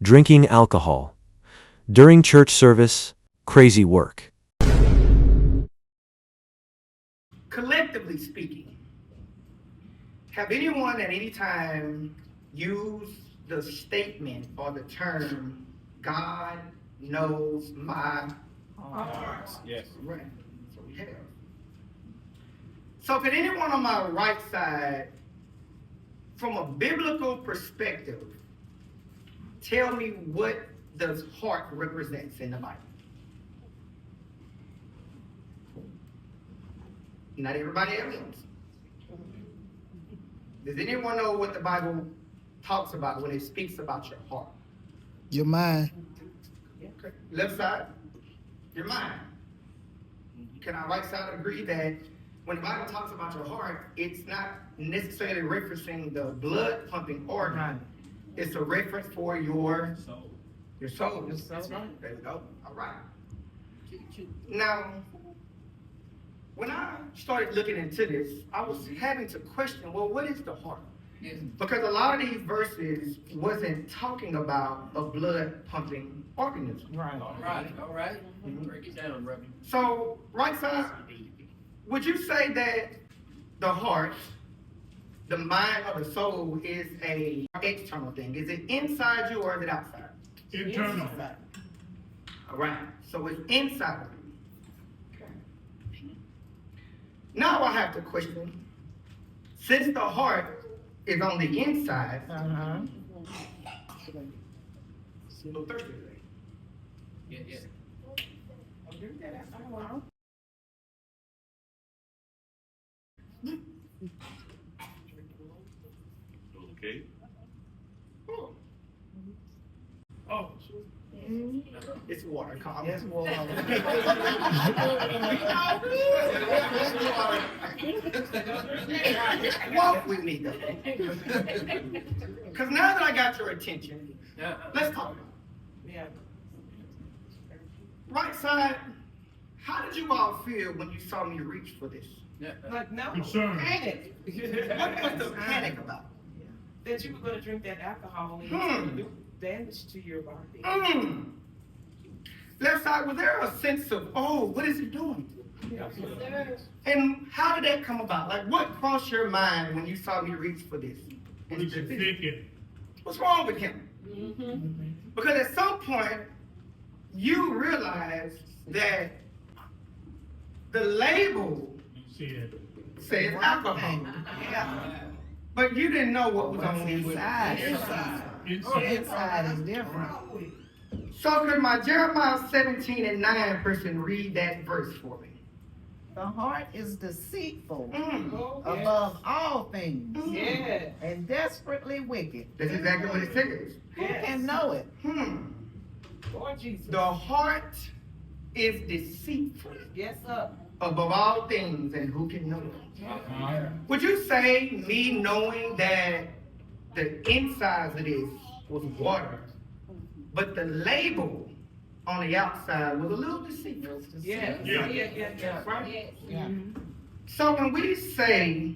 drinking alcohol. During church service, crazy work. Collectively speaking, have anyone at any time used the statement or the term, God knows my heart? Yes. Right. So we have. So could anyone on my right side, from a biblical perspective, tell me what does heart represents in the Bible? Not everybody else. Does anyone know what the Bible talks about when it speaks about your heart? Your mind. Okay. Left side, your mind. Can our right side agree that when the Bible talks about your heart, it's not necessarily referencing the blood pumping organ. It's a reference for your soul. Your soul. That's right. There we go. All right. Now, when I started looking into this, I was having to question, well, what is the heart? Yes. Because a lot of these verses wasn't talking about a blood pumping organism. Right. All right. Mm-hmm. Break it down, Reverend. So, right side, would you say that the heart, the mind or the soul is a external thing? Is it inside you or is it outside? Internal. All right. So it's inside of you. Now I have to question, since the heart is on the inside, no thirsty today. Yeah. Okay. Oh. It's water, calm. It's water. Walk with me, though. Because now that I got your attention, let's talk about it. Yeah. Right side, how did you all feel when you saw me reach for this? Like, no. Concerned. Panic. What was the panic about? That you were going to drink that alcohol and it's going to do damage to your body. Left side, was there a sense of, oh, what is he doing? Yes. And how did that come about? Like, what crossed your mind when you saw me reach for this? What is he thinking? What's wrong with him? Because at some point, you realize that the label See it. says alcohol. But you didn't know what was on the inside. Inside is different. So could my Jeremiah 17:9 person read that verse for me? The heart is deceitful Mm. above all things Yeah. and desperately wicked. That's exactly what it says. Who can know it? Lord Jesus. The heart is deceitful Yes, sir. above all things, and who can know it? Would you say me knowing that the insides of this was water, but the label on the outside was a little deceitful? Yeah. Right? Yeah. So when we say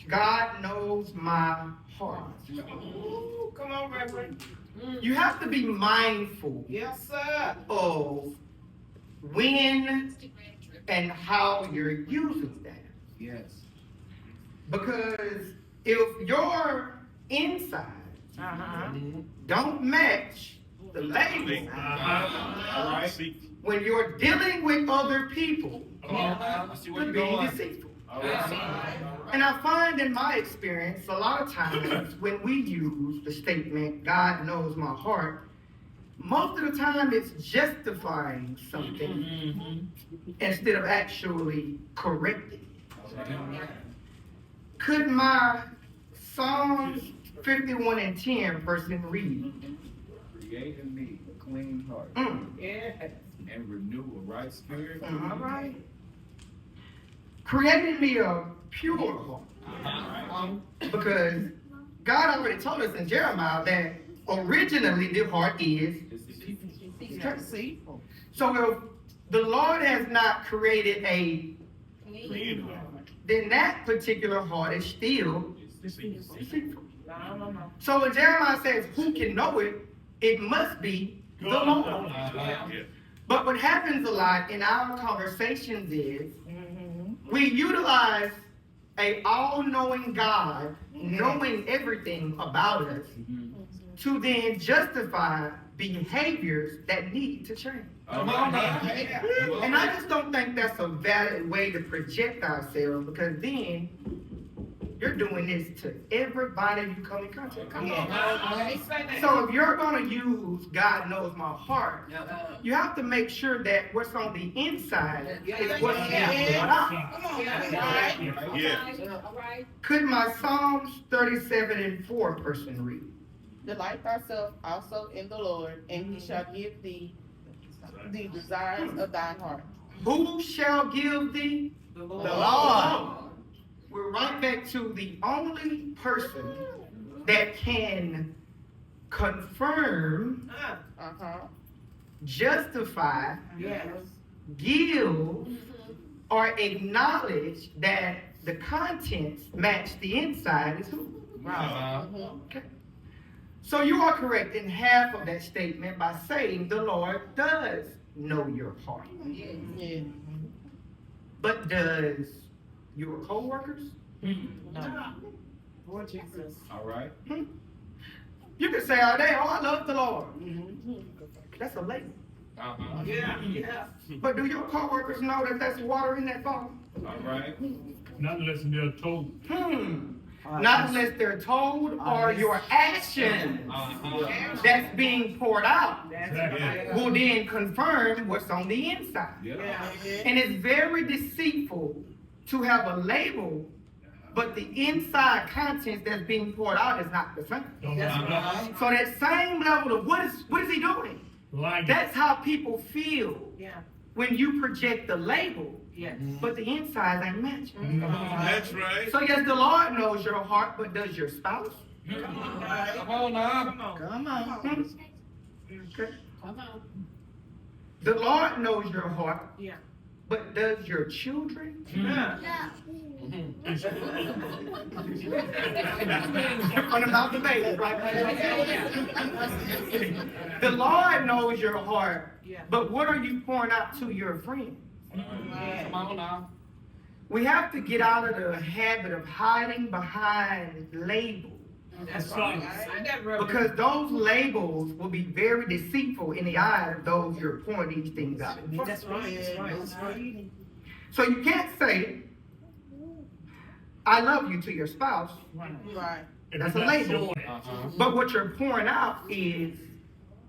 God knows my heart, Ooh, come on, Reverend. you have to be mindful Yes, sir. of when and how you're using that. Yes. Because if your insides don't match the label, All right. when you're dealing with other people, I see where you're you're being going. deceitful. All right. And I find in my experience, a lot of times when we use the statement, God knows my heart, most of the time it's justifying something instead of actually correcting it. Could my Psalms 51:10 person read? Create in me a clean heart Yeah. and renew a right spirit. All right. Creating me a pure heart. Because God already told us in Jeremiah that originally the heart is Deceitful. So if the Lord has not created a Clean heart. then that particular heart is still Deceitful. deceitful. No. So when Jeremiah says, who can know it? it must be the God. Lord. Yeah. But what happens a lot in our conversations is we utilize a all-knowing God, knowing everything about us, to then justify behaviors that need to change. Come on now. And I just don't think that's a valid way to project ourselves, because then you're doing this to everybody you come in contact with. Come on now. Let me say that. So if you're going to use God knows my heart, you have to make sure that what's on the inside is what's being brought out. Come on now. Yeah. All right. Could my Psalms 37:4 person read? Delight thyself also in the Lord, and he shall give thee the desires of thine heart. Who shall give thee? The The Lord. Lord. We're right back to the only person that can confirm, Uh-huh. justify, Yes. give, or acknowledge that the contents match the inside is who? Okay. So you are correct in half of that statement by saying the Lord does know your heart. Yeah. But does your co-workers? Lord Jesus. All right. You can say all day, oh, I love the Lord. That's a label. Uh-huh. Yeah, yeah. But do your co-workers know that that's water in that bottle? All right. Not unless they're told. Not unless they're told, or your action that's being poured out That's Exactly. right. will then confirm what's on the inside. Yeah. Yeah. And it's very deceitful to have a label, but the inside contents that's being poured out is not the same. Don't That's lie. right. So that same level of what is he doing? Like it. That's how people feel Yeah. when you project the label, Yes. but the inside ain't matching. That's right. So yes, the Lord knows your heart, but does your spouse? Come on, Come on now. Come on. Come on. Okay. Come on. The Lord knows your heart, Yeah. but does your children? Yeah. From about the baby, right? The Lord knows your heart, Yeah. but what are you pouring out to your friends? Come on now. We have to get out of the habit of hiding behind labels, That's right. Say that, Reverend. because those labels will be very deceitful in the eye of those you're pouring these things out. That's right. That's right. That's right. So you can't say, I love you to your spouse, Right. If That's it's a not label. showing it. Uh-huh. but what you're pouring out is,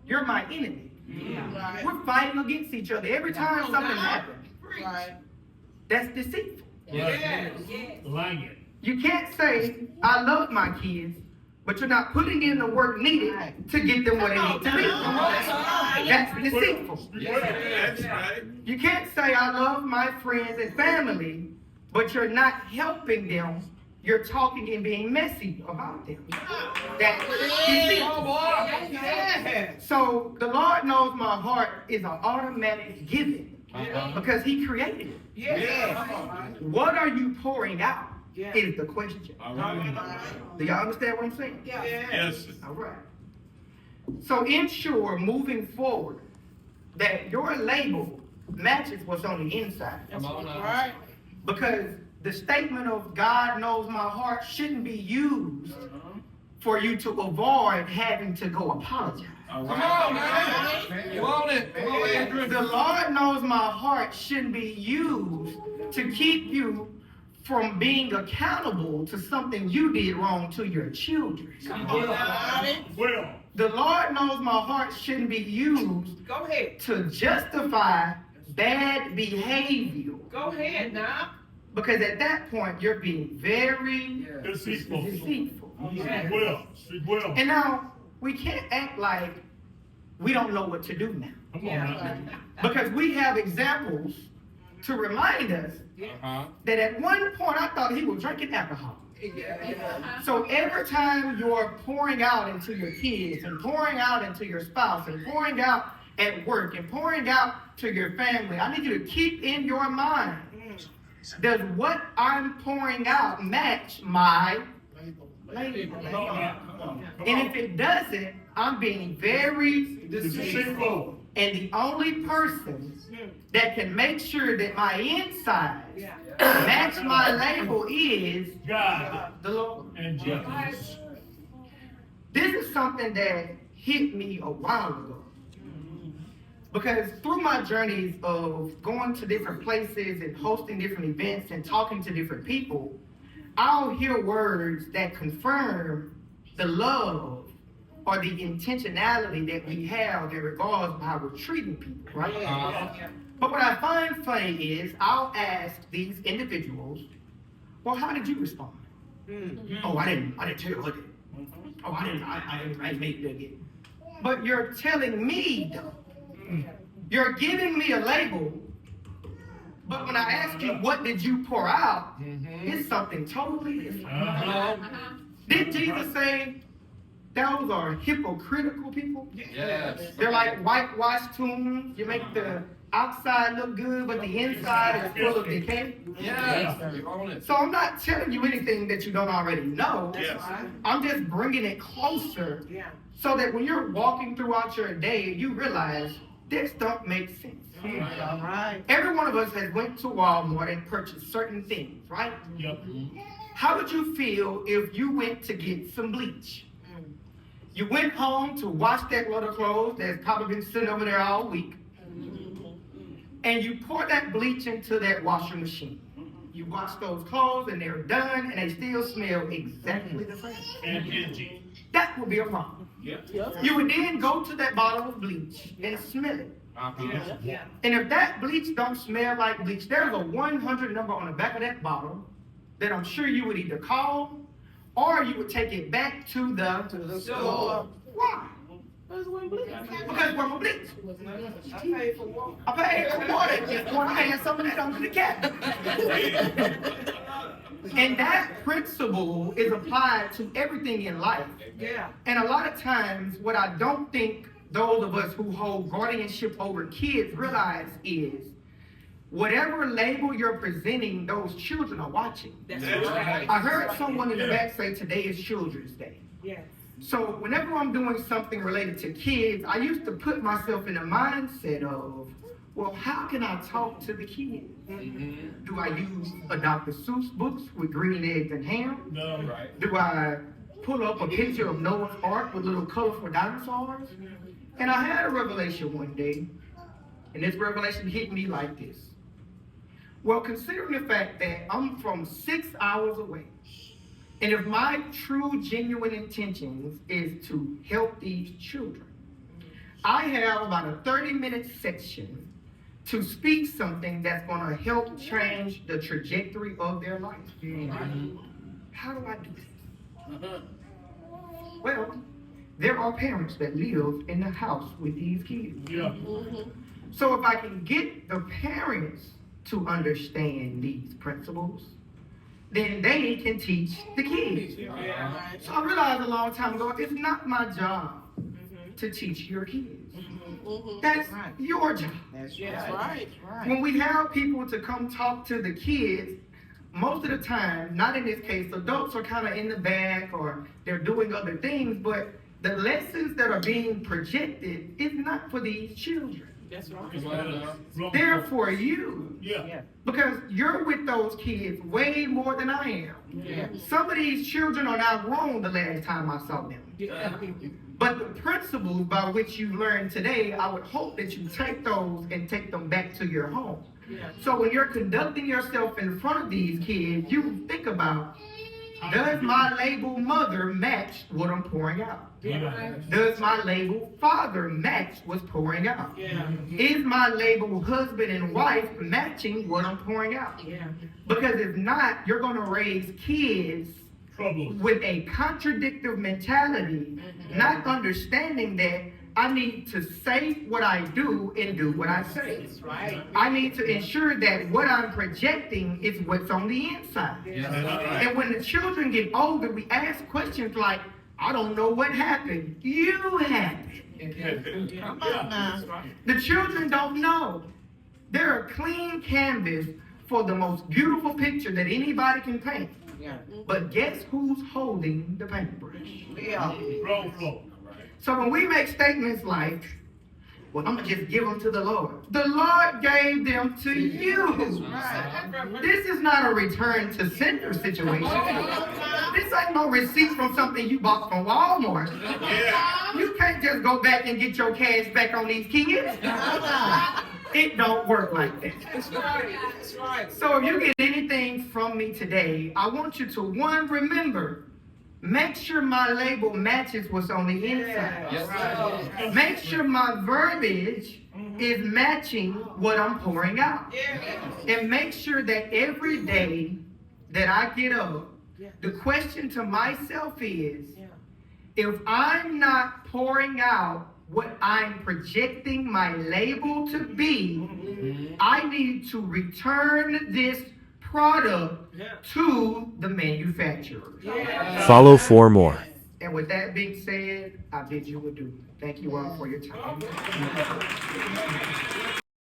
you're my enemy. Right. We're fighting against each other every time something happens. Right. That's deceitful. Yes. Lying it. You can't say, I love my kids, but you're not putting in the work needed to get them where they need to be. That's deceitful. That's right. You can't say, I love my friends and family, but you're not helping them. You're talking and being messy about them. That's deceitful. Yeah. So the Lord knows my heart is an automatic giving, Uh-huh. because He created it. Yeah. What are you pouring out Yeah. is the question. All right. Do y'all understand what I'm saying? Yeah. Yes. All right. So ensure moving forward that your label matches what's on the inside. Come on now. Right. Because the statement of God knows my heart shouldn't be used for you to avoid having to go apologize. All right. Come on now. You want it? Come on, Andrew. The Lord knows my heart shouldn't be used to keep you from being accountable to something you did wrong to your children. Well. The Lord knows my heart shouldn't be used Go ahead. to justify bad behavior. Go ahead now. Because at that point, you're being very Deceitful. deceitful. Speak well. Speak well. And now, we can't act like we don't know what to do now. Come on Yeah. now. Because we have examples to remind us Uh-huh. that at one point I thought he was drinking alcohol. So every time you're pouring out into your kids and pouring out into your spouse and pouring out at work and pouring out to your family, I need you to keep in your mind, does what I'm pouring out match my label? Come on now. Come on. Come And on. if it doesn't, I'm being very Deceitful. And the only person that can make sure that my insides Yeah. match my label is God the Lord. and Jesus. This is something that hit me a while ago. Because through my journeys of going to different places and hosting different events and talking to different people, I'll hear words that confirm the love or the intentionality that we have in regards to how we're treating people, right? But what I find funny is I'll ask these individuals, well, how did you respond? Oh, I didn't tell you what it. Oh, I didn't make that yet. But you're telling me though. You're giving me a label, but when I ask you what did you pour out, it's something totally different. Did Jesus say those are hypocritical people? Yes. They're like whitewashed tombs. You make the outside look good, but the inside is full of decay. Yes. You own it. So I'm not telling you anything that you don't already know. Yes. I'm just bringing it closer Yeah. so that when you're walking throughout your day, you realize this don't make sense. All right. Every one of us has went to Walmart and purchased certain things, right? Yep. How would you feel if you went to get some bleach? You went home to wash that load of clothes that's probably been sitting over there all week, and you pour that bleach into that washing machine. You wash those clothes and they're done and they still smell exactly the same. And empty. That would be a problem. Yep. You would then go to that bottle of bleach and smell it. Yeah. And if that bleach don't smell like bleach, there's a 100 number on the back of that bottle that I'm sure you would either call or you would take it back to the store. Why? Because we're my bleach. I paid for water. I paid for water. Just one hand, some of that under the cat. And that principle is applied to everything in life. Yeah. And a lot of times, what I don't think those of us who hold guardianship over kids realize is whatever label you're presenting, those children are watching. That's That's right. right. I heard someone in the back say today is Children's Day. Yes. So whenever I'm doing something related to kids, I used to put myself in the mindset of, well, how can I talk to the kids? Do I use a Dr. Seuss books with green eggs and ham? No. Right. Do I pull up a picture of Noah's Ark with little colorful dinosaurs? And I had a revelation one day, and this revelation hit me like this. Well, considering the fact that I'm from 6 hours away, and if my true, genuine intentions is to help these children, I have about a 30-minute section to speak something that's going to help change the trajectory of their life. How do I do this? Well, there are parents that live in the house with these kids. Yeah. So if I can get the parents to understand these principles, then they can teach the kids. So I realized a long time ago, it's not my job to teach your kids. That's Right. your job. That's Yeah. right. Right. When we have people to come talk to the kids, most of the time, not in this case, adults are kind of in the back or they're doing other things, but the lessons that are being projected is not for these children. That's Come right. on now. They're for you. Yeah. Because you're with those kids way more than I am. Yeah. Some of these children are not grown the last time I saw them. Yeah. But the principles by which you learn today, I would hope that you take those and take them back to your home. Yeah. So when you're conducting yourself in front of these kids, you think about, does my label mother match what I'm pouring out? Yeah. Does my label father match what's pouring out? Yeah. Is my label husband and wife matching what I'm pouring out? Yeah. Because if not, you're going to raise kids Trouble. with a contradictive mentality, not understanding that I need to say what I do and do what I say. That's right. I need to ensure that what I'm projecting is what's on the inside. Yes. And when the children get older, we ask questions like, I don't know what happened. You happened. Come on now. That's right. The children don't know. They're a clean canvas for the most beautiful picture that anybody can paint. Yeah. But guess who's holding the paintbrush? Yeah. Wrong floor. So when we make statements like, well, I'm going to just give them to the Lord. The Lord gave them to you. This is not a return to sender situation. This ain't no receipt from something you bought from Walmart. You can't just go back and get your cash back on these kids. It don't work like that. That's right. That's right. So if you get anything from me today, I want you to, one, remember, make sure my label matches what's on the inside. Yes, sir. Make sure my verbiage is matching what I'm pouring out. And make sure that every day that I get up, the question to myself is, if I'm not pouring out what I'm projecting my label to be, I need to return this product to the manufacturer. Follow for more. And with that being said, I bid you adieu. Thank you all for your time.